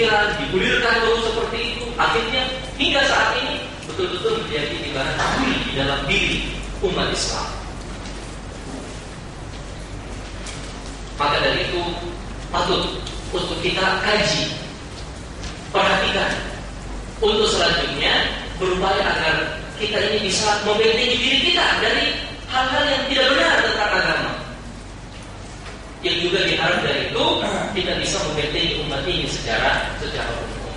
pemikiran, digulirkan terus seperti itu. Akhirnya hingga saat ini betul-betul menjadi ibarat bui di dalam diri umat Islam. Maka dari itu patut untuk kita kaji, perhatikan, untuk selanjutnya berupaya agar kita ini bisa membentengi diri kita dari hal-hal yang tidak benar tentang agama. Yang juga diharap dari itu kita bisa membentengi umat ini secara umum.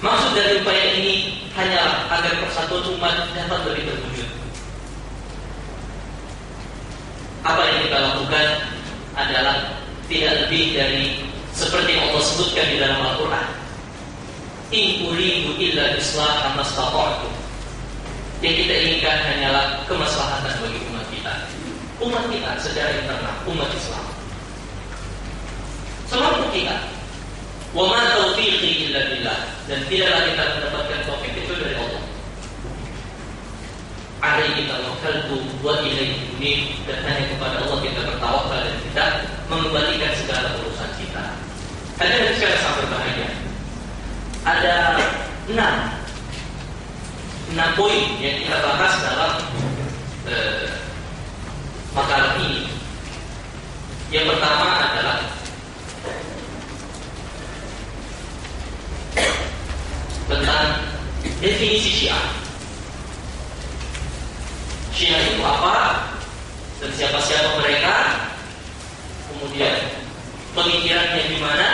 Maksud dari upaya ini hanyalah agar persatuan umat dapat lebih terwujud. Apa yang kita lakukan adalah tidak lebih dari seperti yang Allah sebutkan di dalam Al-Quran. In uridu illa islahan mastata'tu. Yang kita inginkan hanyalah kemaslahatan bagi umat kita. Umat kita secara internal, umat Islam. Semampu kita. Wa ma taufiqi illa billah. Dan tidaklah kita mendapatkan taufik itu dari Allah. Alaihi tawakkaltu wa ilaihi unib. Dan hanya kepada Allah kita bertawakal dan kita mengembalikan segala urusan kita. Hanya sekali sangat berbahagia. Ada 6 poin yang kita bahas dalam makalah ini. Yang pertama adalah tentang definisi Syiah. Syiah itu apa dan siapa-siapa mereka, kemudian pemikirannya gimana.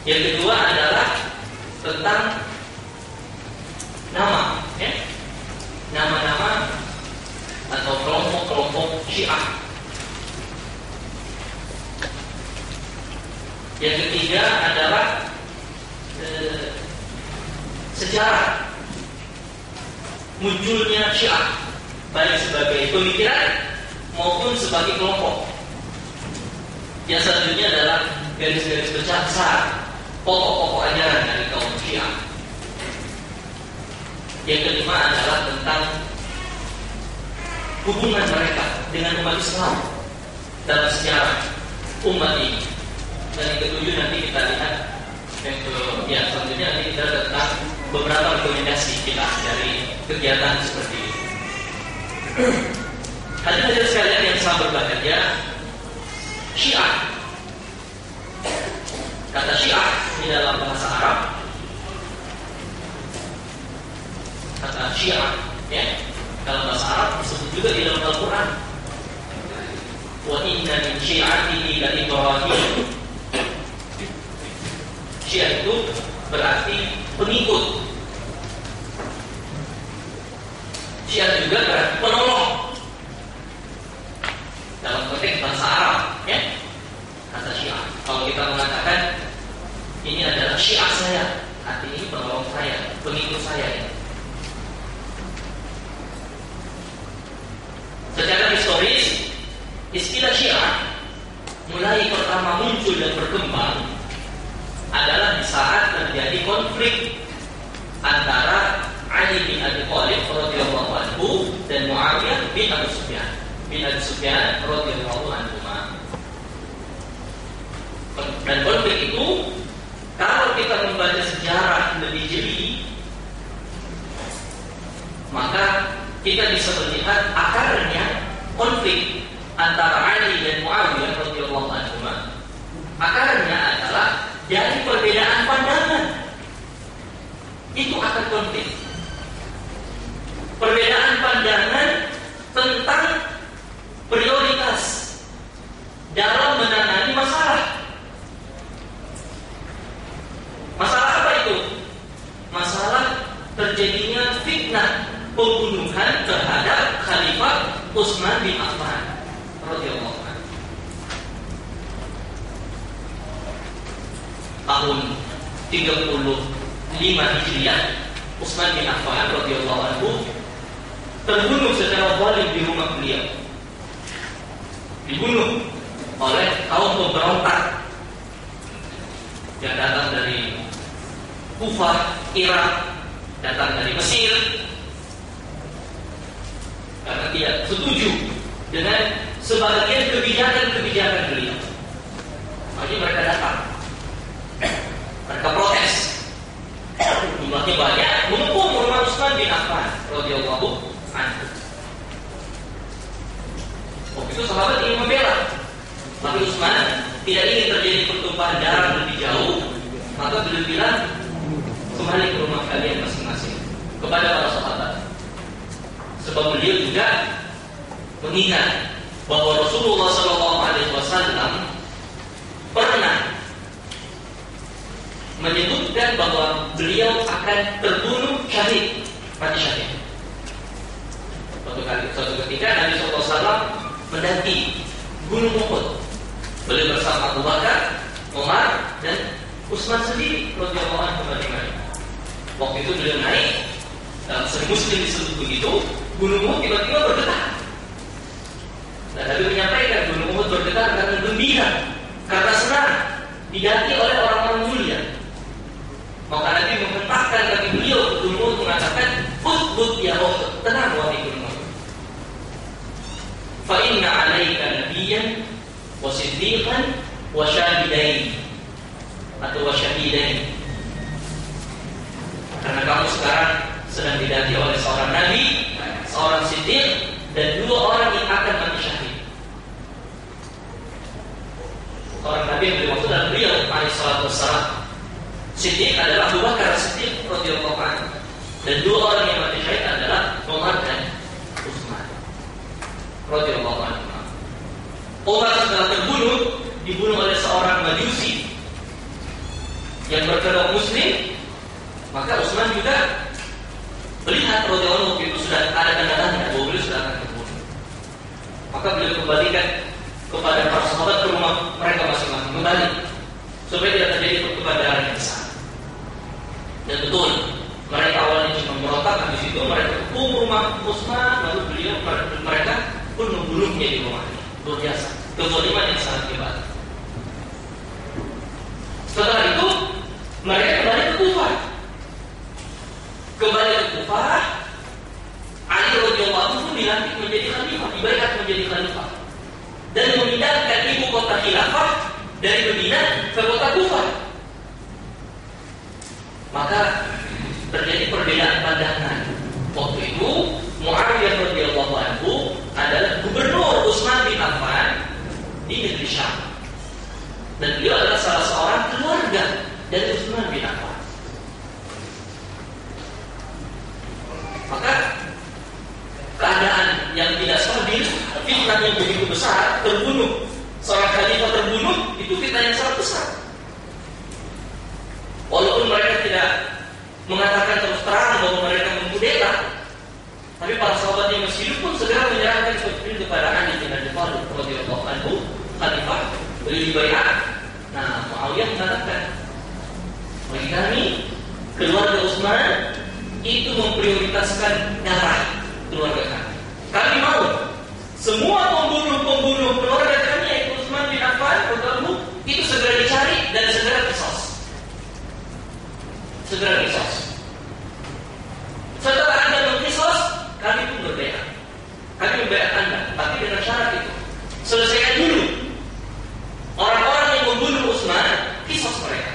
Yang kedua adalah tentang nama, nama-nama atau kelompok-kelompok Syiah. Yang ketiga adalah sejarah munculnya Syiah, baik sebagai pemikiran maupun sebagai kelompok. Yang selanjutnya adalah garis-garis besar pokok-pokok ajaran dari kaum Syiah. Yang kelima adalah tentang hubungan mereka dengan umat Islam dalam sejarah umat ini. Dan yang ketujuh nanti kita lihat selanjutnya nanti kita tentang beberapa rekomendasi kita dari kegiatan seperti ini. Hadirin sekalian yang sangat berbahagia, Syiah, kata Syiah di dalam bahasa Arab, kata Syiah dalam bahasa Arab disebut juga di dalam Al-Quran. Wa inna min syi'atihi la Ibrahim. Syiah itu berarti pengikut. Syiah juga berarti penolong dalam konteks bahasa Arab, kata Syiah. Kalau kita mengatakan ini adalah Syiah saya, artinya ini penolong saya, pengikut saya. Secara historis, istilah Syiah mulai pertama muncul dan berkembang adalah di saat terjadi konflik antara Ali bin Abi Thalib radhiyallahu anhu dan Muawiyah bin Abi Sufyan radhiyallahu anhu. Dan konflik itu, kalau kita membaca sejarah lebih jeli, maka kita bisa melihat akarnya konflik antara Ali dan Muawiyah radhiyallahu anhu. Akarnya adalah dari perbedaan pandangan. Itu akar konflik. Perbedaan pandangan tentang prioritas dalam menangani masalah. Masalah apa itu? Masalah terjadinya fitnah pembunuhan terhadap Khalifah Utsman bin Affan radhiyallahu anhu. Tahun 35 Hijriah, Utsman bin Affan radhiyallahu anhu terbunuh secara zalim di rumah beliau. Dibunuh oleh kaum pemberontak yang datang dari Kufah, Irak, datang dari Mesir, karena tidak setuju dengan sebagian kebijakan beliau. Makanya mereka datang kembali ke rumah kalian masing-masing. Kepada para sahabat. Sebab beliau juga mengingat bahwa Rasulullah SAW pernah menyebutkan bahwa beliau akan terbunuh syahid, mati syahid. Suatu ketika Nabi SAW mendaki Gunung Uhud. Beliau bersama Abu Bakar, Umar, dan Utsman sendiri radhiyallahu anhu. Waktu itu beliau naik, sering Muslim disebut begitu, Gunung Uhud tiba-tiba bergetar. Dan Nabi menyampaikan Gunung Uhud bergetar karena gembira, karena senang, didaki oleh orang-orang mulia. Maka Nabi menghentakkan kaki beliau ke Gunung Uhud mengatakan, "Uthbut ya Uhud, tenang wahai Gunung Uhud. Fa inna 'alaika nabiyyan wa siddiqan wa syahidain." Atau wa syahidain. Karena kamu sekarang sedang didaki oleh seorang nabi, seorang siddiq, dan dua orang yang akan mati syahid. Seorang nabi yang dimaksud adalah beliau alaihi salatu wassalam. Siddiq adalah Abu Bakar Siddiq radhiyallahu anhu, dan dua orang yang mati syahid adalah Umar dan Utsman radhiyallahu anhu. Umar setelah dibunuh oleh seorang Majusi yang berkedok Muslim, maka Utsman juga melihat radhiyallahu anhu itu sudah ada tanda-tanda bahwa beliau sudah akan terbunuh. Maka beliau kembalikan kepada para sahabat ke rumah mereka masing-masing, kembali supaya tidak terjadi pertumpahan yang besar. Dan betul, mereka awalnya cuma merontak, di situ mereka kepung rumah Utsman, lalu mereka pun membunuhnya di rumahnya. Luar biasa, kezaliman yang sangat hebat. Setelah itu mereka kembali ke Kufah. Ali radhiyallahu anhu dilantik menjadi khalifah, dibaiat menjadi khalifah, dan memindahkan ibu kota khilafah dari Madinah ke kota Kufah. Maka terjadi perbedaan pandangan. Waktu itu Muawiyah radhiyallahu anhu adalah gubernur Utsman bin Affan di negeri Syam, dan beliau adalah salah seorang keluarga dari Utsman bin Affan. Maka keadaan yang tidak stabil, fitnah yang begitu besar, terbunuh seorang khalifah, terbunuh, itu fitnah yang sangat besar. Walaupun mereka tidak mengatakan terus terang bahwa mereka mengkudeta, tapi para sahabat yang masih hidup pun segera menyerahkan kepada Ali bin Abi Thalib radhiyallahu anhu, khalifah, beliau dibaiat. Nah, Muawiyah mengatakan, bagi kami keluarga Utsman itu memprioritaskan darah keluarga kami. Kami mau semua pembunuh keluarga kami, yaitu Utsman bin Affan radhiyallahu itu segera dicari dan segera qisas. Segera qisas. Setelah Anda mengqisas, kami pun berbaiat. Kami membaiat Anda, tapi dengan syarat itu. Selesaikan dulu orang-orang yang membunuh Utsman, qisas mereka.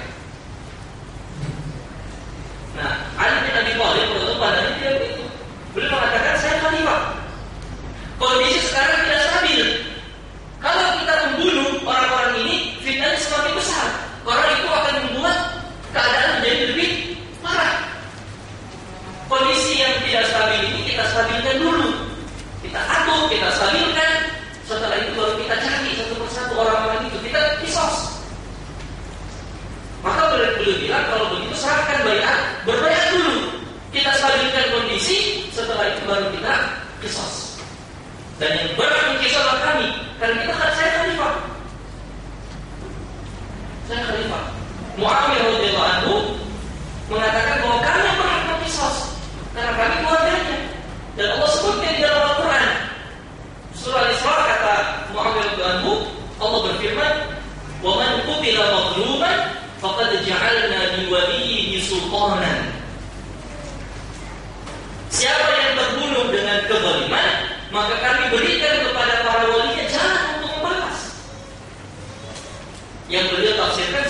Nah, Ali bin Abi Thalib padanya tidak begitu. Beliau mengatakan, saya khalifah. Kondisi sekarang tidak stabil. Kalau kita membunuh orang-orang ini, fitnahnya semakin besar. Karena itu akan membuat keadaan menjadi lebih parah. Kondisi yang tidak stabil ini kita stabilkan dulu. Kita atur, kita stabilkan. Setelah itu baru kita cari satu persatu orang-orang itu. Kita qisas. Maka beliau bilang, kalau begitu serahkan baiat, berbaiat dulu. Kita stabilkan kondisi, setelah itu baru kita qisas. Dan yang berat mengqisaslah kami, karena kita saya khalifah. Saya khalifah. Muawiyah radhiyallahu anhu mengatakan bahwa kami berhak mengqisas karena kami keluarganya. Dan Allah sebutkan di dalam Al-Quran. Surah Al-Isra kata Muawiyah radhiyallahu anhu, Allah berfirman, "Wa man qutila mazluman faqad ja'alna li waliyyihi sultanan." Siapa yang terbunuh dengan kezaliman, maka kami berikan kepada para walinya jalan untuk membalas. Yang beliau tafsirkan